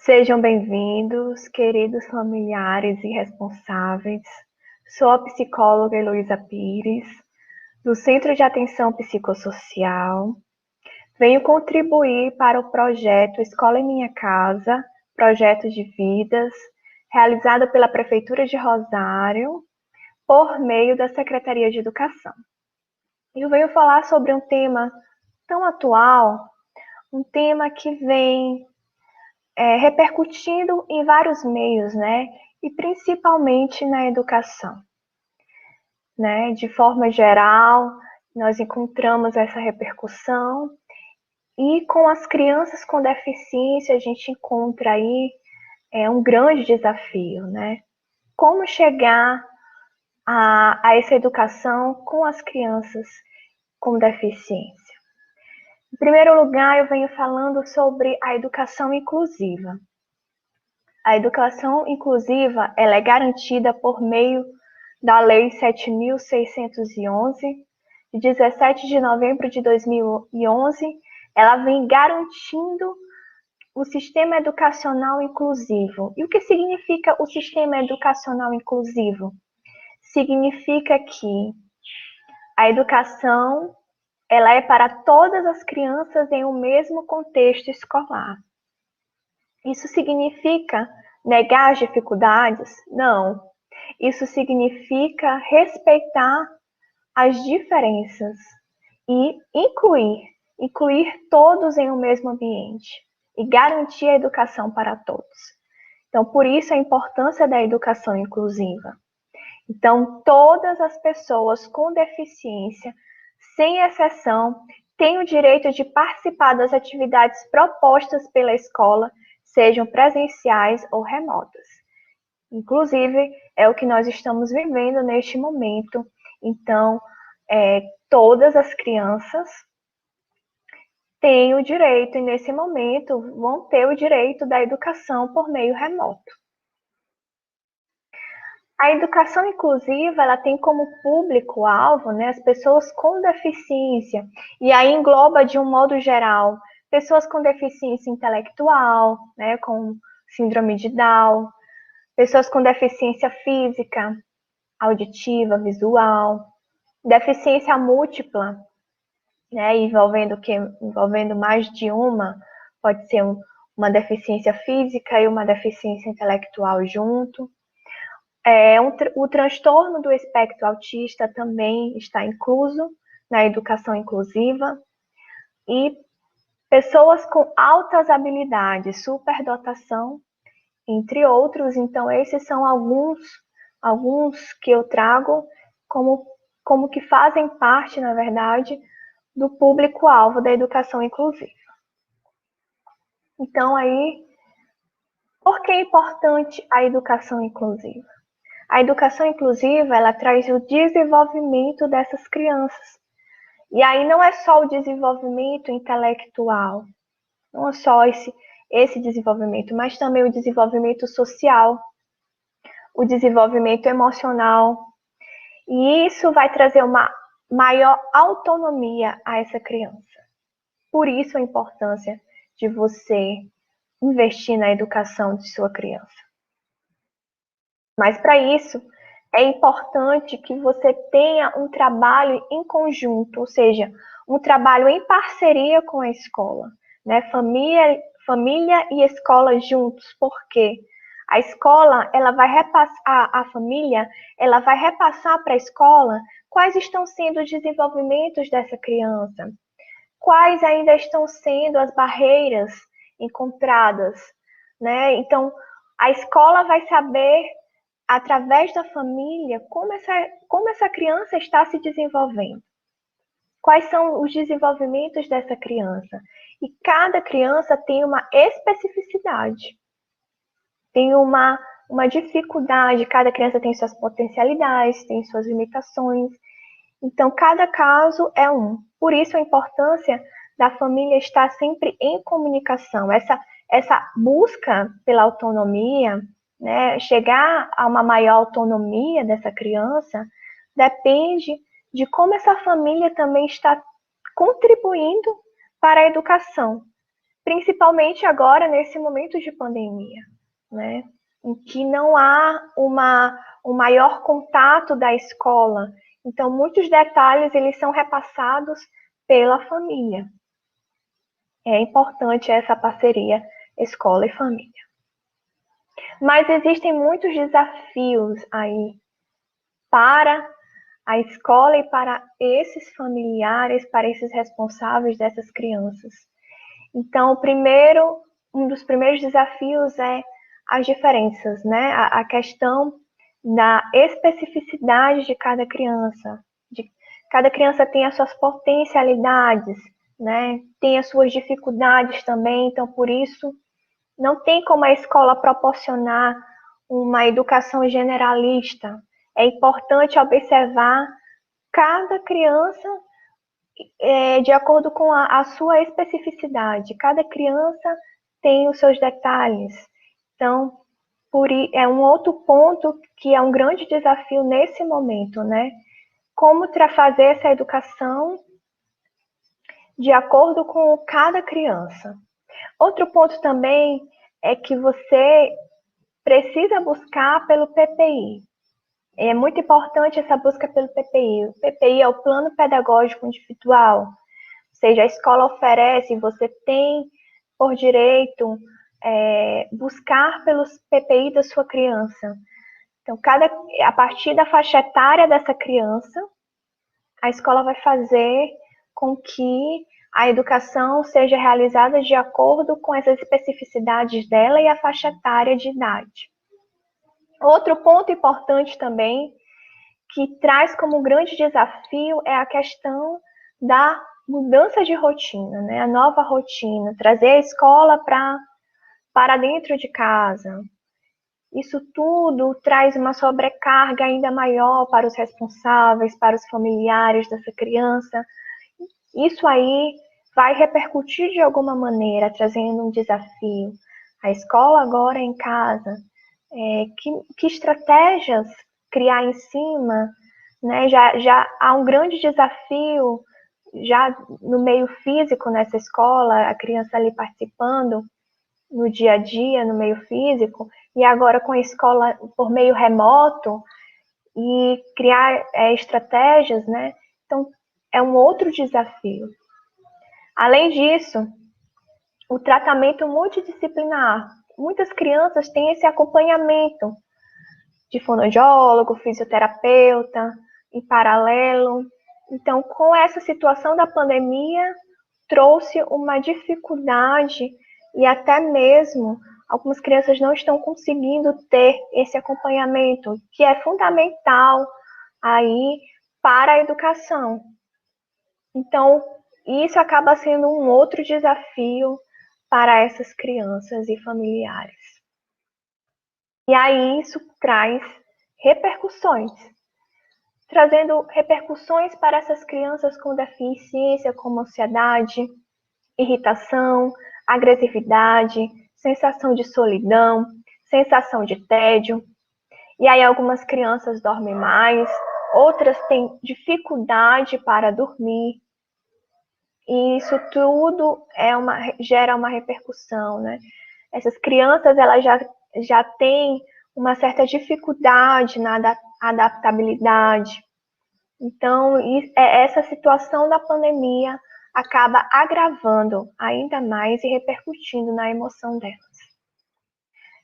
Sejam bem-vindos, queridos familiares e responsáveis. Sou a psicóloga Heloísa Pires, do Centro de Atenção Psicossocial. Venho contribuir para o projeto Escola em Minha Casa, projeto de vidas, realizado pela Prefeitura de Rosário, por meio da Secretaria de Educação. Eu venho falar sobre um tema tão atual, um tema que vem repercutindo em vários meios, né? E principalmente na educação, né? De forma geral, nós encontramos essa repercussão e com as crianças com deficiência a gente encontra aí um grande desafio, né? Como chegar a essa educação com as crianças com deficiência? Em primeiro lugar, eu venho falando sobre a educação inclusiva. A educação inclusiva ela é garantida por meio da Lei 7.611, de 17 de novembro de 2011. Ela vem garantindo o sistema educacional inclusivo. E o que significa o sistema educacional inclusivo? Significa que a educação ela é para todas as crianças em um mesmo contexto escolar. Isso significa negar as dificuldades? Não. Isso significa respeitar as diferenças e incluir todos em um mesmo ambiente e garantir a educação para todos. Então, por isso a importância da educação inclusiva. Então, todas as pessoas com deficiência, sem exceção, têm o direito de participar das atividades propostas pela escola, sejam presenciais ou remotas. Inclusive, é o que nós estamos vivendo neste momento. Então, todas as crianças têm o direito, e nesse momento vão ter o direito da educação por meio remoto. A educação inclusiva, ela tem como público-alvo, né, as pessoas com deficiência, e aí engloba, de um modo geral, pessoas com deficiência intelectual, né, com síndrome de Down, pessoas com deficiência física, auditiva, visual, deficiência múltipla, né, envolvendo mais de uma, pode ser uma deficiência física e uma deficiência intelectual junto. O transtorno do espectro autista também está incluso na educação inclusiva. E pessoas com altas habilidades, superdotação, entre outros. Então, esses são alguns que eu trago como que fazem parte, na verdade, do público-alvo da educação inclusiva. Então, aí, por que é importante a educação inclusiva? A educação inclusiva, ela traz o desenvolvimento dessas crianças. E aí não é só o desenvolvimento intelectual, não é só esse desenvolvimento, mas também o desenvolvimento social, o desenvolvimento emocional. E isso vai trazer uma maior autonomia a essa criança. Por isso a importância de você investir na educação de sua criança. Mas para isso, é importante que você tenha um trabalho em conjunto, ou seja, um trabalho em parceria com a escola, né? Família e escola juntos, porque a escola, ela vai repassar, a família, ela vai repassar para a escola quais estão sendo os desenvolvimentos dessa criança, quais ainda estão sendo as barreiras encontradas, né? Então, a escola vai saber, através da família, como essa criança está se desenvolvendo. Quais são os desenvolvimentos dessa criança? E cada criança tem uma especificidade, tem uma dificuldade, cada criança tem suas potencialidades, tem suas limitações. Então, cada caso é um. Por isso, a importância da família estar sempre em comunicação. Essa busca pela autonomia, né, chegar a uma maior autonomia dessa criança, depende de como essa família também está contribuindo para a educação, principalmente agora nesse momento de pandemia, né? Em que não há um maior contato da escola. Então, muitos detalhes eles são repassados pela família. É importante essa parceria escola e família. Mas existem muitos desafios aí para a escola e para esses familiares, para esses responsáveis dessas crianças. Então, um dos primeiros desafios é as diferenças, né? A questão da especificidade de cada criança. Cada criança tem as suas potencialidades, né? Tem as suas dificuldades também, então por isso não tem como a escola proporcionar uma educação generalista. É importante observar cada criança de acordo com a sua especificidade. Cada criança tem os seus detalhes. Então, é um outro ponto que é um grande desafio nesse momento, né? Como fazer essa educação de acordo com cada criança. Outro ponto também é que você precisa buscar pelo PPI. É muito importante essa busca pelo PPI. O PPI é o Plano Pedagógico Individual, ou seja, a escola oferece, você tem por direito buscar pelos PPI da sua criança. Então, a partir da faixa etária dessa criança, a escola vai fazer com que a educação seja realizada de acordo com essas especificidades dela e a faixa etária de idade. Outro ponto importante também, que traz como grande desafio, é a questão da mudança de rotina, né? A nova rotina, trazer a escola para dentro de casa. Isso tudo traz uma sobrecarga ainda maior para os responsáveis, para os familiares dessa criança. Isso aí vai repercutir de alguma maneira, trazendo um desafio. A escola agora em casa, que estratégias criar em cima, né? Já há um grande desafio já no meio físico nessa escola, a criança ali participando no dia a dia, no meio físico, e agora com a escola por meio remoto, e criar estratégias, né? Então, é um outro desafio. Além disso, o tratamento multidisciplinar. Muitas crianças têm esse acompanhamento de fonoaudiólogo, fisioterapeuta, em paralelo. Então, com essa situação da pandemia, trouxe uma dificuldade e até mesmo algumas crianças não estão conseguindo ter esse acompanhamento, que é fundamental aí para a educação. Então, isso acaba sendo um outro desafio para essas crianças e familiares. E aí isso traz repercussões, trazendo repercussões para essas crianças com deficiência, como ansiedade, irritação, agressividade, sensação de solidão, sensação de tédio. E aí algumas crianças dormem mais, outras têm dificuldade para dormir. E isso tudo gera uma repercussão, né? Essas crianças, elas já têm uma certa dificuldade na adaptabilidade. Então, essa situação da pandemia acaba agravando ainda mais e repercutindo na emoção delas.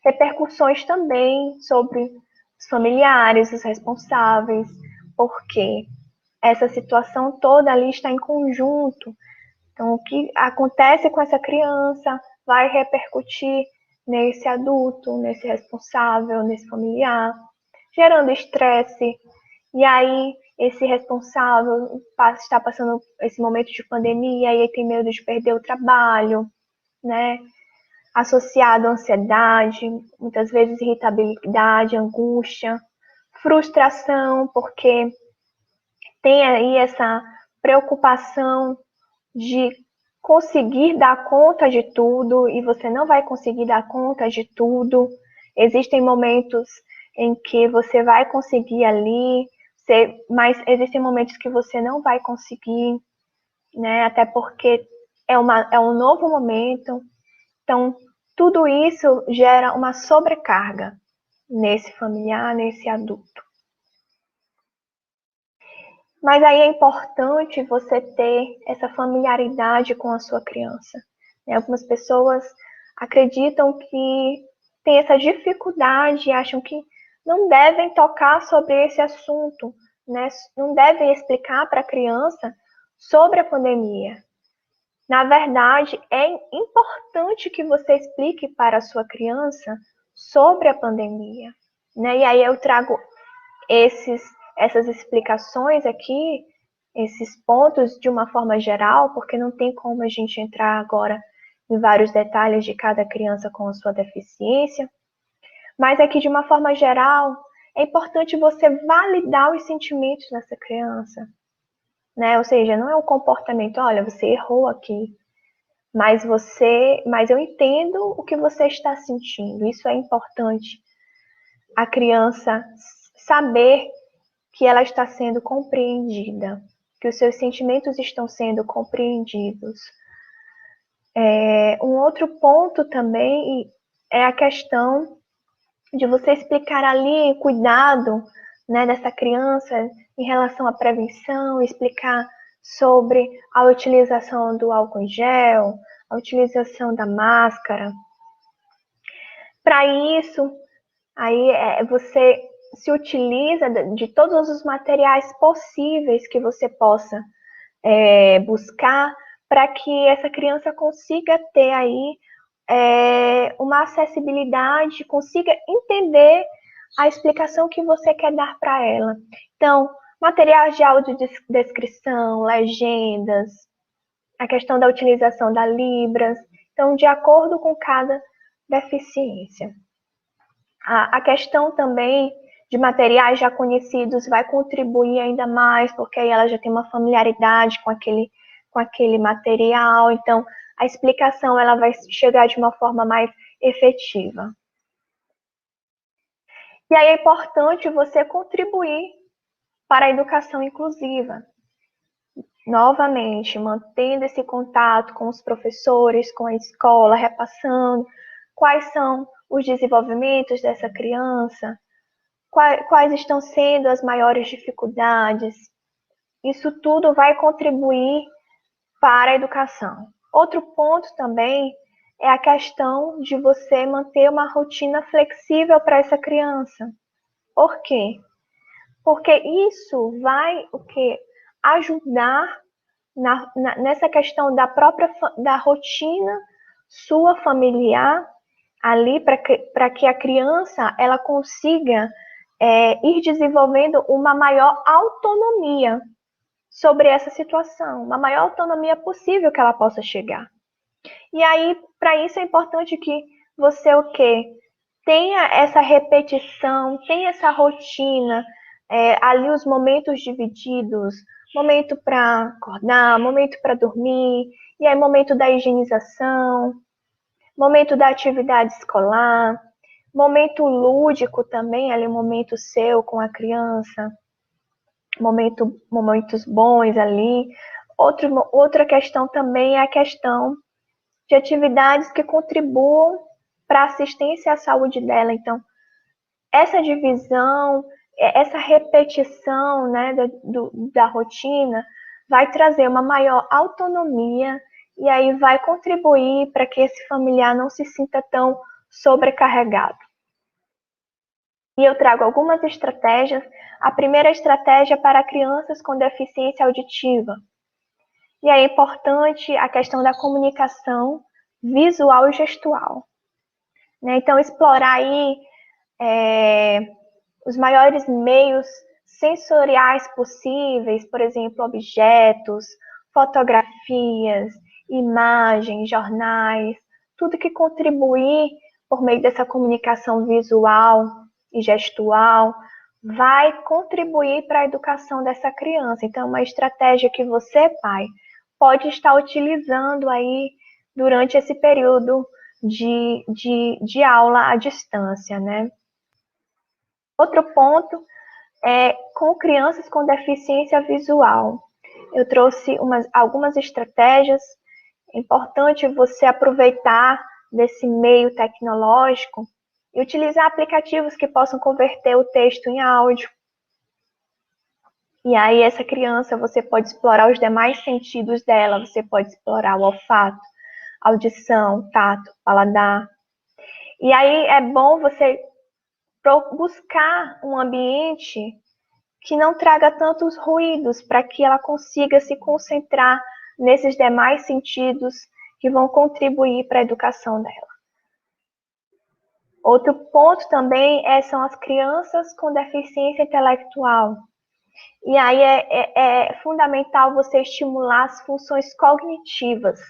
Repercussões também sobre os familiares, os responsáveis, porque essa situação toda ali está em conjunto. Então, o que acontece com essa criança vai repercutir nesse adulto, nesse responsável, nesse familiar, gerando estresse. E aí, esse responsável está passando esse momento de pandemia e aí tem medo de perder o trabalho, né? Associado à ansiedade, muitas vezes irritabilidade, angústia, frustração, porque tem aí essa preocupação de conseguir dar conta de tudo e você não vai conseguir dar conta de tudo. Existem momentos em que você vai conseguir ali, mas existem momentos que você não vai conseguir, né? Até porque é um novo momento, Então, tudo isso gera uma sobrecarga nesse familiar, nesse adulto. Mas aí é importante você ter essa familiaridade com a sua criança. Algumas pessoas acreditam que tem essa dificuldade e acham que não devem tocar sobre esse assunto, né? Não devem explicar para a criança sobre a pandemia. Na verdade, é importante que você explique para a sua criança sobre a pandemia, né? E aí eu trago essas explicações aqui, esses pontos de uma forma geral, porque não tem como a gente entrar agora em vários detalhes de cada criança com a sua deficiência, mas aqui de uma forma geral, é importante você validar os sentimentos dessa criança, né? Ou seja, não é um comportamento, olha, você errou aqui, mas eu entendo o que você está sentindo. Isso é importante. A criança saber que ela está sendo compreendida, que os seus sentimentos estão sendo compreendidos. Um outro ponto também é a questão de você explicar ali cuidado, né, dessa criança em relação à prevenção, explicar sobre a utilização do álcool em gel, a utilização da máscara. Para isso, aí você se utiliza de todos os materiais possíveis que você possa buscar para que essa criança consiga ter aí uma acessibilidade, consiga entender a explicação que você quer dar para ela. Então, materiais de audiodescrição, legendas, a questão da utilização da Libras, então, de acordo com cada deficiência. A questão também de materiais já conhecidos vai contribuir ainda mais, porque aí ela já tem uma familiaridade com aquele material, então a explicação ela vai chegar de uma forma mais efetiva. E aí é importante você contribuir para a educação inclusiva. Novamente, mantendo esse contato com os professores, com a escola, repassando quais são os desenvolvimentos dessa criança, quais estão sendo as maiores dificuldades. Isso tudo vai contribuir para a educação. Outro ponto também é a questão de você manter uma rotina flexível para essa criança. Por quê? Porque isso vai ajudar nessa questão da rotina sua familiar ali para que a criança ela consiga ir desenvolvendo uma maior autonomia sobre essa situação, uma maior autonomia possível que ela possa chegar. E aí, para isso é importante que você tenha essa repetição, tenha essa rotina, ali os momentos divididos, momento para acordar, momento para dormir, e aí momento da higienização, momento da atividade escolar, momento lúdico também, ali momento seu com a criança, momentos bons ali. Outra questão também é a questão de atividades que contribuam para a assistência à saúde dela. Então, essa divisão, essa repetição, né, da rotina vai trazer uma maior autonomia e aí vai contribuir para que esse familiar não se sinta tão sobrecarregado. E eu trago algumas estratégias. A primeira estratégia para crianças com deficiência auditiva. E é importante a questão da comunicação visual e gestual. Né? Então, explorar aí os maiores meios sensoriais possíveis, por exemplo, objetos, fotografias, imagens, jornais, tudo que contribuir por meio dessa comunicação visual e gestual vai contribuir para a educação dessa criança. Então, uma estratégia que você, pai, pode estar utilizando aí durante esse período de aula à distância, né? Outro ponto é com crianças com deficiência visual. Eu trouxe algumas estratégias. É importante você aproveitar desse meio tecnológico e utilizar aplicativos que possam converter o texto em áudio. E aí essa criança, você pode explorar os demais sentidos dela, você pode explorar o olfato, audição, tato, paladar. E aí é bom você buscar um ambiente que não traga tantos ruídos, para que ela consiga se concentrar nesses demais sentidos que vão contribuir para a educação dela. Outro ponto também são as crianças com deficiência intelectual. E aí é fundamental você estimular as funções cognitivas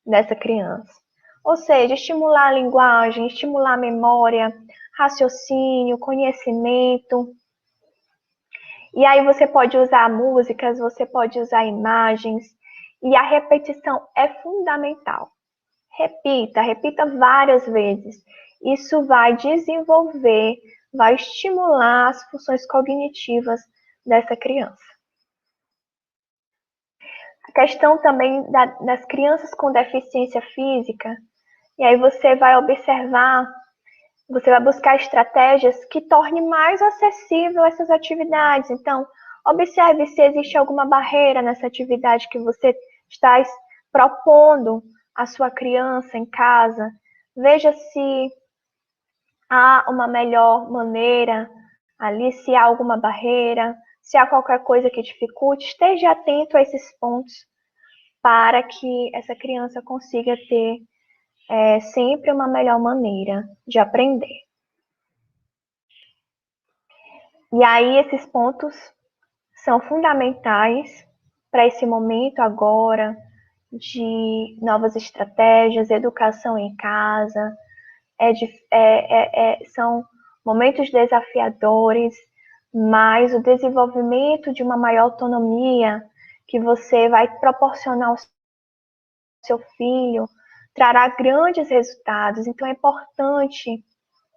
dessa criança. Ou seja, estimular a linguagem, estimular a memória, raciocínio, conhecimento. E aí você pode usar músicas, você pode usar imagens, e a repetição é fundamental. Repita várias vezes. Isso vai desenvolver, vai estimular as funções cognitivas dessa criança. A questão também das crianças com deficiência física, e aí você vai observar, você vai buscar estratégias que tornem mais acessível essas atividades. Então, observe se existe alguma barreira nessa atividade que você está propondo à sua criança em casa. Veja se há uma melhor maneira ali, se há alguma barreira, se há qualquer coisa que dificulte. Esteja atento a esses pontos para que essa criança consiga ter sempre uma melhor maneira de aprender. E aí esses pontos são fundamentais para esse momento agora de novas estratégias, educação em casa. São momentos desafiadores, mas o desenvolvimento de uma maior autonomia que você vai proporcionar ao seu filho trará grandes resultados. Então é importante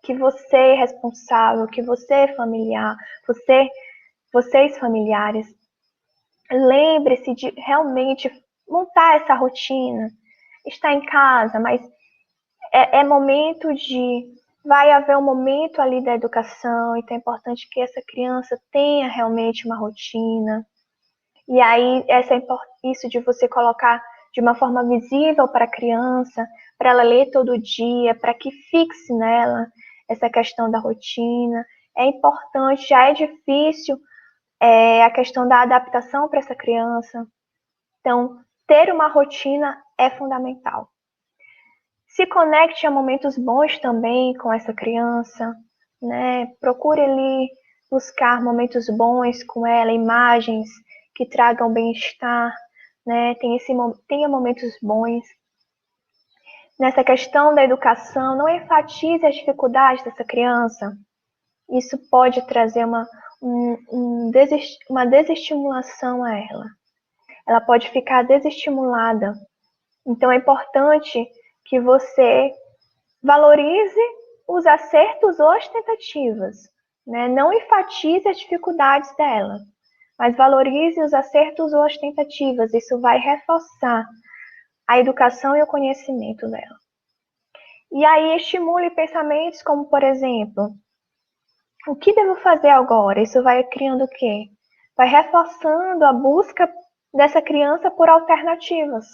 que você responsável, que você familiar, vocês familiares, lembre-se de realmente montar essa rotina. Está em casa, mas é momento vai haver um momento ali da educação, então é importante que essa criança tenha realmente uma rotina. E aí, isso de você colocar de uma forma visível para a criança, para ela ler todo dia, para que fixe nela essa questão da rotina. É importante, já é difícil a questão da adaptação para essa criança. Então, ter uma rotina é fundamental. Se conecte a momentos bons também com essa criança, né? Procure ali buscar momentos bons com ela, imagens que tragam bem-estar, né? Tenha momentos bons. Nessa questão da educação, não enfatize as dificuldades dessa criança. Isso pode trazer uma desestimulação a ela. Ela pode ficar desestimulada. Então é importante que você valorize os acertos ou as tentativas, né? Não enfatize as dificuldades dela, mas valorize os acertos ou as tentativas. Isso vai reforçar a educação e o conhecimento dela. E aí estimule pensamentos como, por exemplo, o que devo fazer agora? Isso vai criando o quê? Vai reforçando a busca dessa criança por alternativas.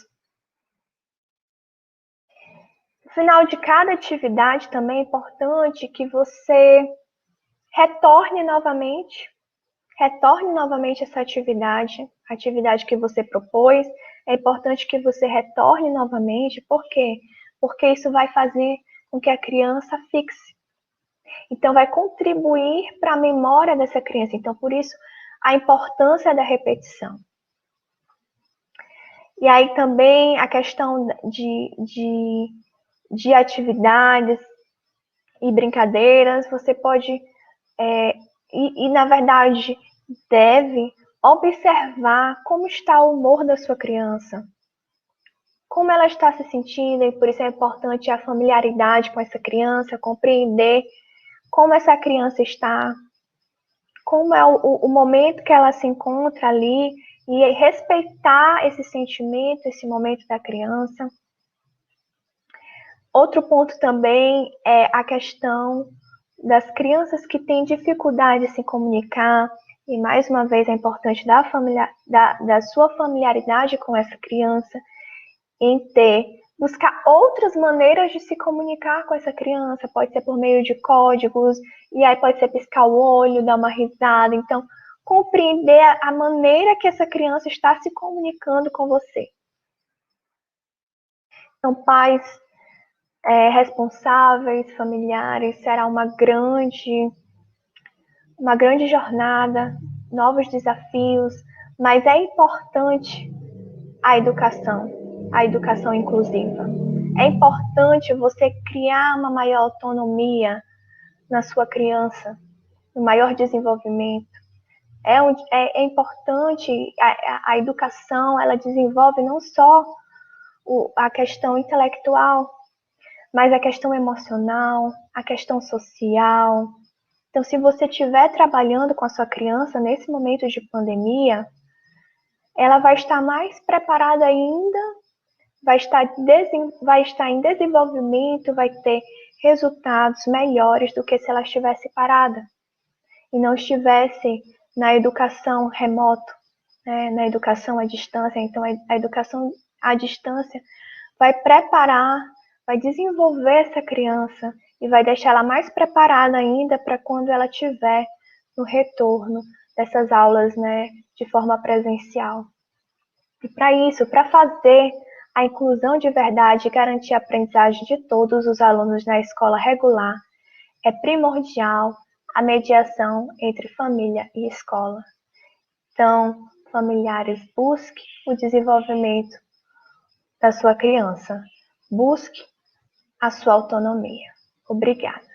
No final de cada atividade também é importante que você retorne novamente essa atividade, a atividade que você propôs. É importante que você retorne novamente. Por quê? Porque isso vai fazer com que a criança fixe. Então, vai contribuir para a memória dessa criança. Então, por isso, a importância da repetição. E aí também a questão de atividades e brincadeiras, você pode, na verdade, deve observar como está o humor da sua criança, como ela está se sentindo, e por isso é importante a familiaridade com essa criança, compreender como essa criança está, como é o momento que ela se encontra ali, e respeitar esse sentimento, esse momento da criança. Outro ponto também é a questão das crianças que têm dificuldade de se comunicar, e mais uma vez é importante da sua familiaridade com essa criança, em buscar outras maneiras de se comunicar com essa criança, pode ser por meio de códigos, e aí pode ser piscar o olho, dar uma risada, então compreender a maneira que essa criança está se comunicando com você. Então, pais responsáveis, familiares, será uma grande jornada, novos desafios, mas é importante a educação inclusiva. É importante você criar uma maior autonomia na sua criança, um maior desenvolvimento. É importante, a educação, ela desenvolve não só a questão intelectual, mas a questão emocional, a questão social. Então, se você estiver trabalhando com a sua criança nesse momento de pandemia, ela vai estar mais preparada ainda, vai estar em desenvolvimento, vai ter resultados melhores do que se ela estivesse parada e não estivesse na educação remoto, né, na educação à distância. Então, a educação à distância vai preparar, vai desenvolver essa criança e vai deixar ela mais preparada ainda para quando ela tiver no retorno dessas aulas, né, de forma presencial. E para isso, para fazer a inclusão de verdade e garantir a aprendizagem de todos os alunos na escola regular, é primordial a mediação entre família e escola. Então, familiares, busque o desenvolvimento da sua criança. Busque a sua autonomia. Obrigada.